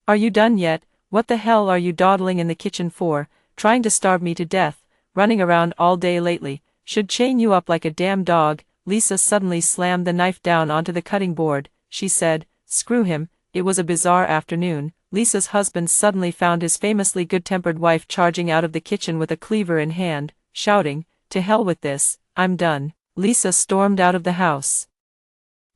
"Are you done yet? What the hell are you dawdling in the kitchen for, trying to starve me to death, running around all day lately? Should chain you up like a damn dog." Lisa suddenly slammed the knife down onto the cutting board. She said, "Screw him." It was a bizarre afternoon. Lisa's husband suddenly found his famously good-tempered wife charging out of the kitchen with a cleaver in hand, shouting, "To hell with this, I'm done." Lisa stormed out of the house.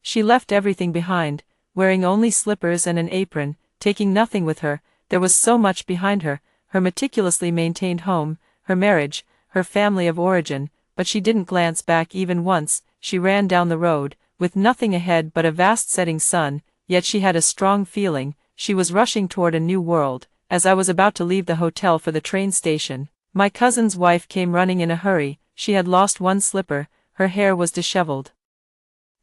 She left everything behind, wearing only slippers and an apron, taking nothing with her. There was so much behind her, her meticulously maintained home, her marriage, her family of origin, but she didn't glance back even once. She ran down the road, with nothing ahead but a vast setting sun, yet she had a strong feeling. She was rushing toward a new world. As I was about to leave the hotel for the train station, my cousin's wife came running in a hurry. She had lost one slipper, her hair was disheveled,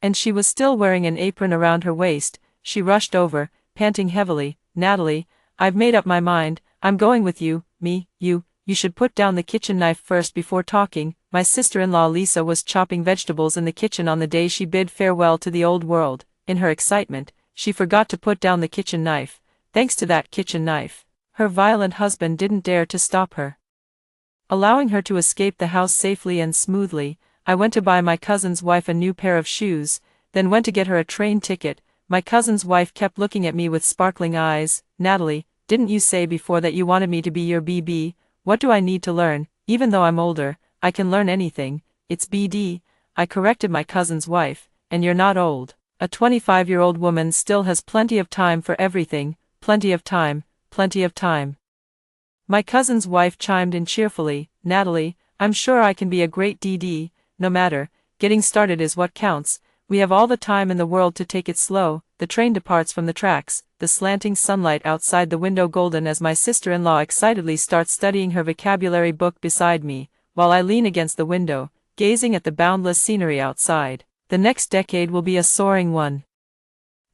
and she was still wearing an apron around her waist. She rushed over, panting heavily. "Natalie, I've made up my mind, I'm going with you." "Me? You should put down the kitchen knife first before talking." My sister-in-law Lisa was chopping vegetables in the kitchen on the day she bid farewell to the old world. In her excitement, she forgot to put down the kitchen knife. Thanks to that kitchen knife, her violent husband didn't dare to stop her, allowing her to escape the house safely and smoothly. I went to buy my cousin's wife a new pair of shoes, then went to get her a train ticket. My cousin's wife kept looking at me with sparkling eyes. "Natalie, didn't you say before that you wanted me to be your BB? What do I need to learn? Even though I'm older, I can learn anything. It's BD. I corrected my cousin's wife. "And you're not old. A 25-year-old woman still has plenty of time for everything. Plenty of time, plenty of time." My cousin's wife chimed in cheerfully, "Natalie, I'm sure I can be a great DD. No matter, getting started is what counts. We have all the time in the world to take it slow." The train departs from the tracks, the slanting sunlight outside the window golden as my sister-in-law excitedly starts studying her vocabulary book beside me, while I lean against the window, gazing at the boundless scenery outside. The next decade will be a soaring one.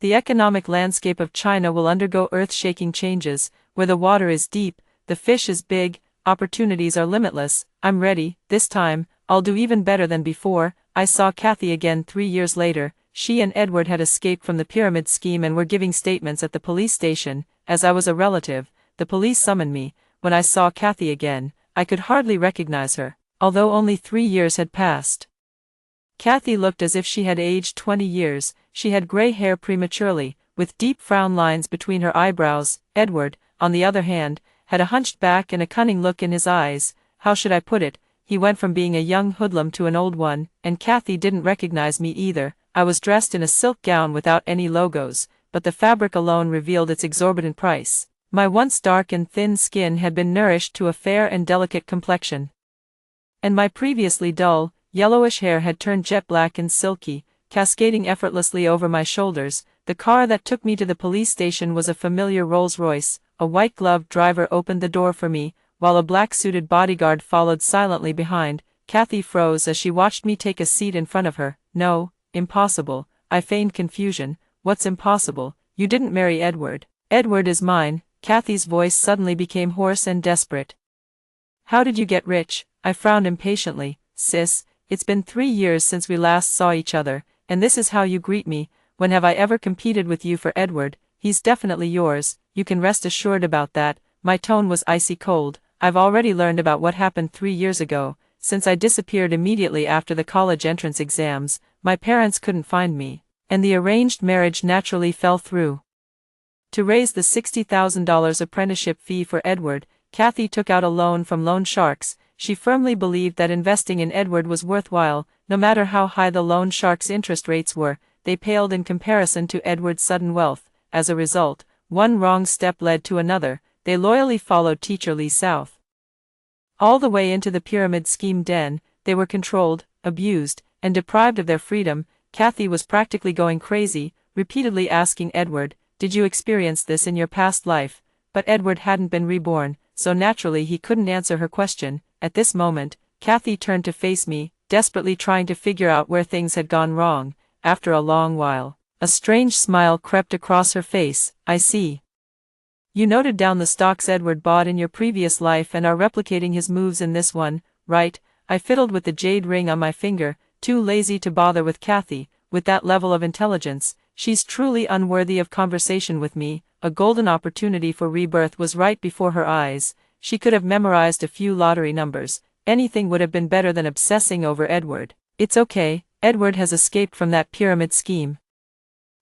The economic landscape of China will undergo earth-shaking changes. Where the water is deep, the fish is big, opportunities are limitless. I'm ready. This time, I'll do even better than before. I saw Kathy again 3 years later. She and Edward had escaped from the pyramid scheme and were giving statements at the police station. As I was a relative, the police summoned me. When I saw Kathy again, I could hardly recognize her, although only 3 years had passed. Kathy looked as if she had aged 20 years. She had gray hair prematurely, with deep frown lines between her eyebrows. Edward, on the other hand, had a hunched back and a cunning look in his eyes. How should I put it? He went from being a young hoodlum to an old one, and Kathy didn't recognize me either. I was dressed in a silk gown without any logos, but the fabric alone revealed its exorbitant price. My once dark and thin skin had been nourished to a fair and delicate complexion, and my previously dull, yellowish hair had turned jet black and silky, cascading effortlessly over my shoulders. The car that took me to the police station was a familiar Rolls-Royce. A white-gloved driver opened the door for me, while a black-suited bodyguard followed silently behind. Kathy froze as she watched me take a seat in front of her. No, impossible, I feigned confusion. What's impossible? You didn't marry Edward. Edward is mine. Kathy's voice suddenly became hoarse and desperate. How did you get rich? I frowned impatiently. Sis, it's been 3 years since we last saw each other, and this is how you greet me. When have I ever competed with you for Edward? He's definitely yours, you can rest assured about that. My tone was icy cold. I've already learned about what happened 3 years ago. Since I disappeared immediately after the college entrance exams, my parents couldn't find me, and the arranged marriage naturally fell through. To raise the $60,000 apprenticeship fee for Edward, Kathy took out a loan from loan sharks. She firmly believed that investing in Edward was worthwhile, no matter how high the loan sharks' interest rates were. They paled in comparison to Edward's sudden wealth. As a result, one wrong step led to another. They loyally followed Teacher Lee south. All the way into the pyramid scheme den, they were controlled, abused, and deprived of their freedom. Kathy was practically going crazy, repeatedly asking Edward, "Did you experience this in your past life?" But Edward hadn't been reborn, so naturally he couldn't answer her question. At this moment, Kathy turned to face me, desperately trying to figure out where things had gone wrong. After a long while, a strange smile crept across her face. I see. You noted down the stocks Edward bought in your previous life and are replicating his moves in this one, right? I fiddled with the jade ring on my finger, too lazy to bother with Kathy. With that level of intelligence, she's truly unworthy of conversation with me. A golden opportunity for rebirth was right before her eyes. She could have memorized a few lottery numbers. Anything would have been better than obsessing over Edward. It's okay, Edward has escaped from that pyramid scheme.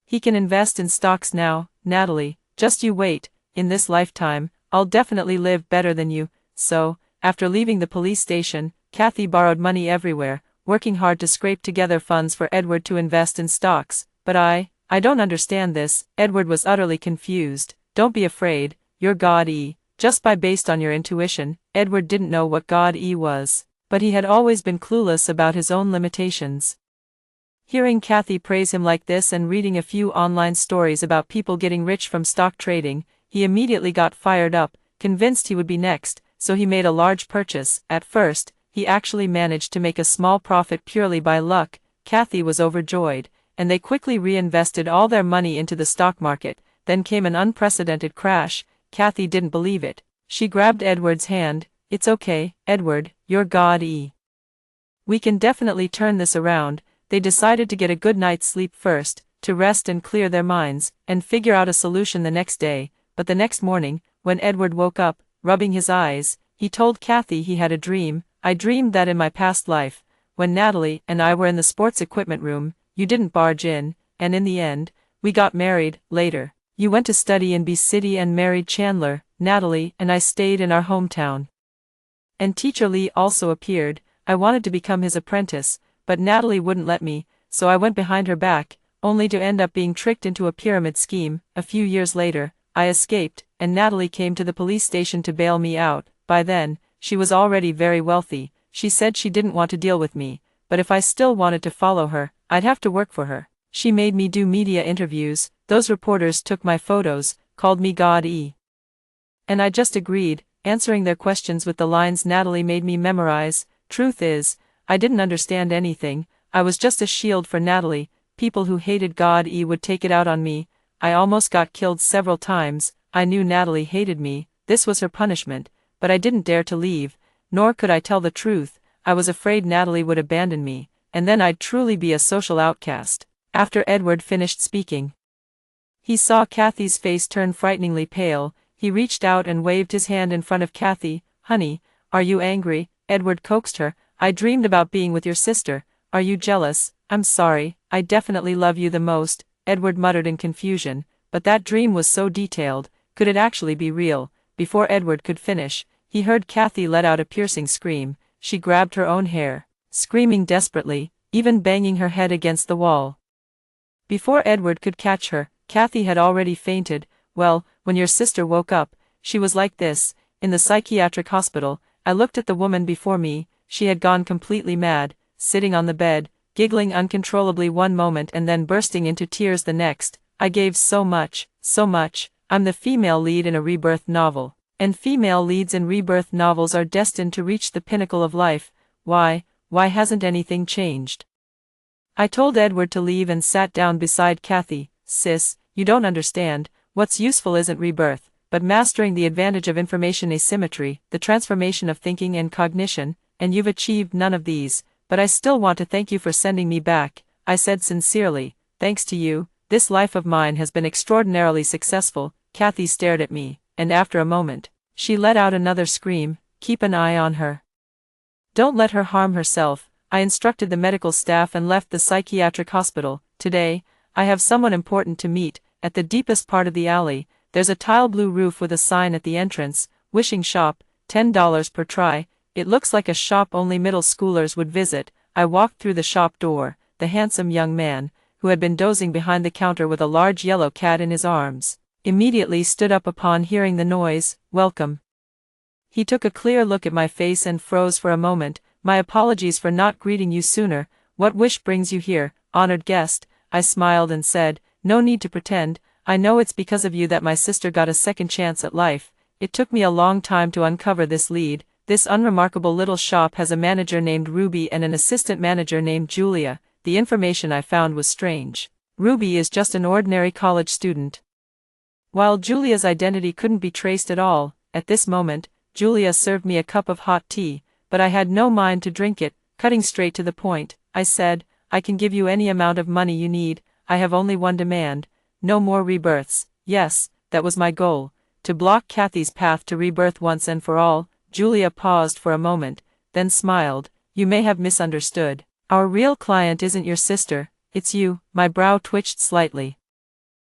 He can invest in stocks now, Natalie, just you wait. In this lifetime, I'll definitely live better than you. So, after leaving the police station, Kathy borrowed money everywhere, working hard to scrape together funds for Edward to invest in stocks. But I don't understand this. Edward was utterly confused. Don't be afraid, you're God-E. Just based on your intuition. Edward didn't know what God-E was, but he had always been clueless about his own limitations. Hearing Kathy praise him like this and reading a few online stories about people getting rich from stock trading, he immediately got fired up, convinced he would be next, so he made a large purchase. At first, he actually managed to make a small profit purely by luck. Kathy was overjoyed, and they quickly reinvested all their money into the stock market. Then came an unprecedented crash. Kathy didn't believe it. She grabbed Edward's hand. It's okay, Edward, you're God-E. We can definitely turn this around. They decided to get a good night's sleep first, to rest and clear their minds, and figure out a solution the next day. But the next morning, when Edward woke up, rubbing his eyes, he told Kathy he had a dream. I dreamed that in my past life, when Natalie and I were in the sports equipment room, you didn't barge in, and in the end, we got married. Later, you went to study in B City and married Chandler. Natalie and I stayed in our hometown. And Teacher Lee also appeared. I wanted to become his apprentice, but Natalie wouldn't let me, so I went behind her back, only to end up being tricked into a pyramid scheme. A few years later, I escaped, and Natalie came to the police station to bail me out. By then, she was already very wealthy. She said she didn't want to deal with me, but if I still wanted to follow her, I'd have to work for her. She made me do media interviews. Those reporters took my photos, called me God-E. And I just agreed, answering their questions with the lines Natalie made me memorize. Truth is, I didn't understand anything. I was just a shield for Natalie. People who hated God-E would take it out on me. I almost got killed several times. I knew Natalie hated me. This was her punishment, but I didn't dare to leave, nor could I tell the truth. I was afraid Natalie would abandon me, and then I'd truly be a social outcast. After Edward finished speaking, he saw Kathy's face turn frighteningly pale. He reached out and waved his hand in front of Kathy. Honey, are you angry? Edward coaxed her. I dreamed about being with your sister. Are you jealous? I'm sorry, I definitely love you the most, Edward muttered in confusion, but that dream was so detailed. Could it actually be real? Before Edward could finish, he heard Kathy let out a piercing scream. She grabbed her own hair, screaming desperately, even banging her head against the wall. Before Edward could catch her, Kathy had already fainted. Well, when your sister woke up, she was like this. In the psychiatric hospital, I looked at the woman before me. She had gone completely mad. sitting on the bed, giggling uncontrollably one moment and then bursting into tears the next. I gave so much, so much. I'm the female lead in a rebirth novel. And female leads in rebirth novels are destined to reach the pinnacle of life. Why hasn't anything changed? I told Edward to leave and sat down beside Kathy. Sis, you don't understand. What's useful isn't rebirth, but mastering the advantage of information asymmetry, the transformation of thinking and cognition, and you've achieved none of these. But I still want to thank you for sending me back, I said sincerely. Thanks to you, this life of mine has been extraordinarily successful. Kathy stared at me, and after a moment, she let out another scream. Keep an eye on her. Don't let her harm herself. I instructed the medical staff and left the psychiatric hospital. Today, I have someone important to meet. At the deepest part of the alley, there's a tile blue roof with a sign at the entrance, wishing shop, $10 per try. It looks like a shop only middle schoolers would visit. I walked through the shop door. The handsome young man, who had been dozing behind the counter with a large yellow cat in his arms, immediately stood up upon hearing the noise. Welcome. He took a clear look at my face and froze for a moment. My apologies for not greeting you sooner. What wish brings you here, honored guest? I smiled and said, no need to pretend. I know it's because of you that my sister got a second chance at life. It took me a long time to uncover this lead. This unremarkable little shop has a manager named Ruby and an assistant manager named Julia. The information I found was strange. Ruby is just an ordinary college student, while Julia's identity couldn't be traced at all. At this moment, Julia served me a cup of hot tea, but I had no mind to drink it. Cutting straight to the point, I said, I can give you any amount of money you need. I have only one demand. No more rebirths. Yes, that was my goal. To block Kathy's path to rebirth once and for all. Julia paused for a moment, then smiled. You may have misunderstood. Our real client isn't your sister, it's you. My brow twitched slightly.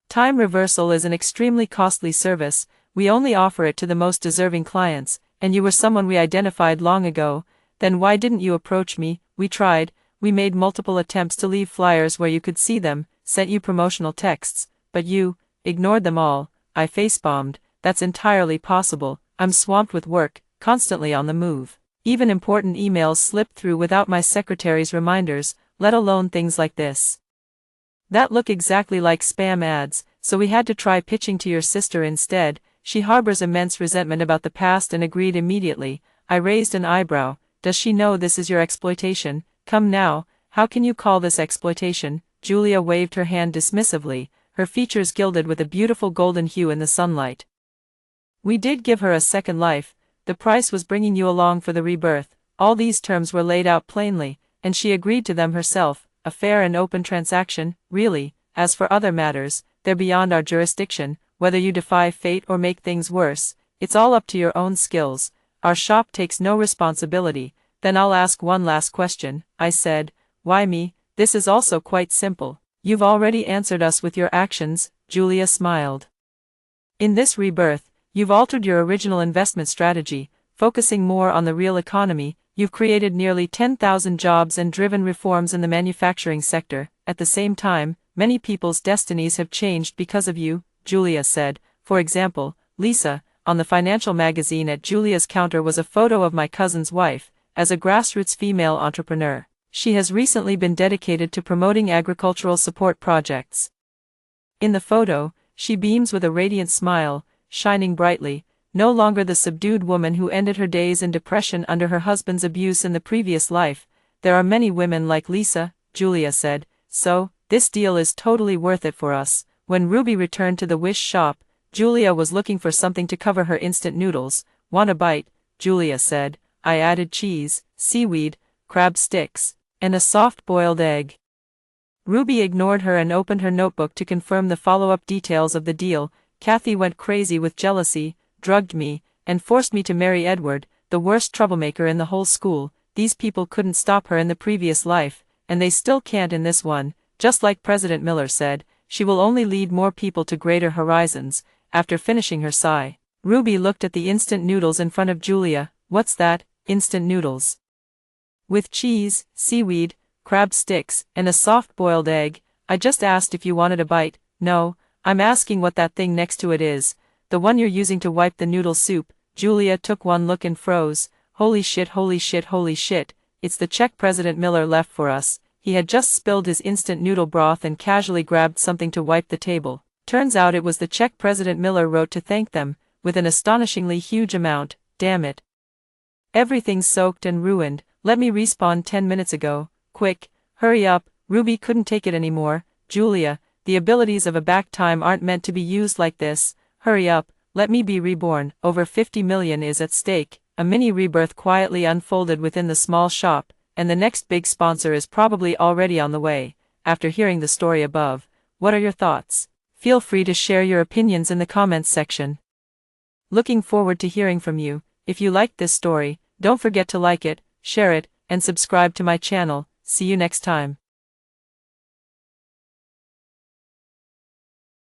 Time reversal is an extremely costly service. We only offer it to the most deserving clients, and you were someone we identified long ago. Then why didn't you approach me? We tried. We made multiple attempts to leave flyers where you could see them, sent you promotional texts, but you ignored them all. I face-bombed. That's entirely possible. I'm swamped with work, constantly on the move. Even important emails slip through without my secretary's reminders, let alone things like this. That look exactly like spam ads, so we had to try pitching to your sister instead. She harbors immense resentment about the past and agreed immediately. I raised an eyebrow. Does she know this is your exploitation? Come now, how can you call this exploitation? Julia waved her hand dismissively, her features gilded with a beautiful golden hue in the sunlight. We did give her a second life. The price was bringing you along for the rebirth. All these terms were laid out plainly, and she agreed to them herself. A fair and open transaction, really. As for other matters, they're beyond our jurisdiction. Whether you defy fate or make things worse, it's all up to your own skills. Our shop takes no responsibility. Then I'll ask one last question, I said. Why me? This is also quite simple. You've already answered us with your actions, Julia smiled. In this rebirth, you've altered your original investment strategy, focusing more on the real economy. You've created nearly 10,000 jobs and driven reforms in the manufacturing sector. At the same time, many people's destinies have changed because of you, Julia said. For example, Lisa, on the financial magazine at Julia's counter was a photo of my cousin's wife. As a grassroots female entrepreneur, she has recently been dedicated to promoting agricultural support projects. In the photo, she beams with a radiant smile, shining brightly, no longer the subdued woman who ended her days in depression under her husband's abuse in the previous life. There are many women like Lisa, Julia said, so, this deal is totally worth it for us. When Ruby returned to the Wish shop, Julia was looking for something to cover her instant noodles. Want a bite? Julia said. I added cheese, seaweed, crab sticks, and a soft-boiled egg. Ruby ignored her and opened her notebook to confirm the follow-up details of the deal. Kathy went crazy with jealousy, drugged me, and forced me to marry Edward, the worst troublemaker in the whole school. These people couldn't stop her in the previous life, and they still can't in this one. Just like President Miller said, she will only lead more people to greater horizons. After finishing her sigh, Ruby looked at the instant noodles in front of Julia. What's that? Instant noodles with cheese, seaweed, crab sticks, and a soft-boiled egg. I just asked if you wanted a bite. No, I'm asking what that thing next to it is. The one you're using to wipe the noodle soup. Julia took one look and froze. Holy shit, holy shit, holy shit. it's the Czech President Miller left for us. He had just spilled his instant noodle broth and casually grabbed something to wipe the table. Turns out it was the Czech President Miller wrote to thank them, with an astonishingly huge amount. Damn it. Everything's soaked and ruined. Let me respawn 10 minutes ago. Quick, hurry up. Ruby couldn't take it anymore. Julia, the abilities of a back time aren't meant to be used like this. Hurry up, let me be reborn. Over 50 million is at stake. A mini rebirth quietly unfolded within the small shop, and the next big sponsor is probably already on the way. After hearing the story above, what are your thoughts? Feel free to share your opinions in the comments section. Looking forward to hearing from you. If you liked this story, don't forget to like it, share it, and subscribe to my channel. See you next time.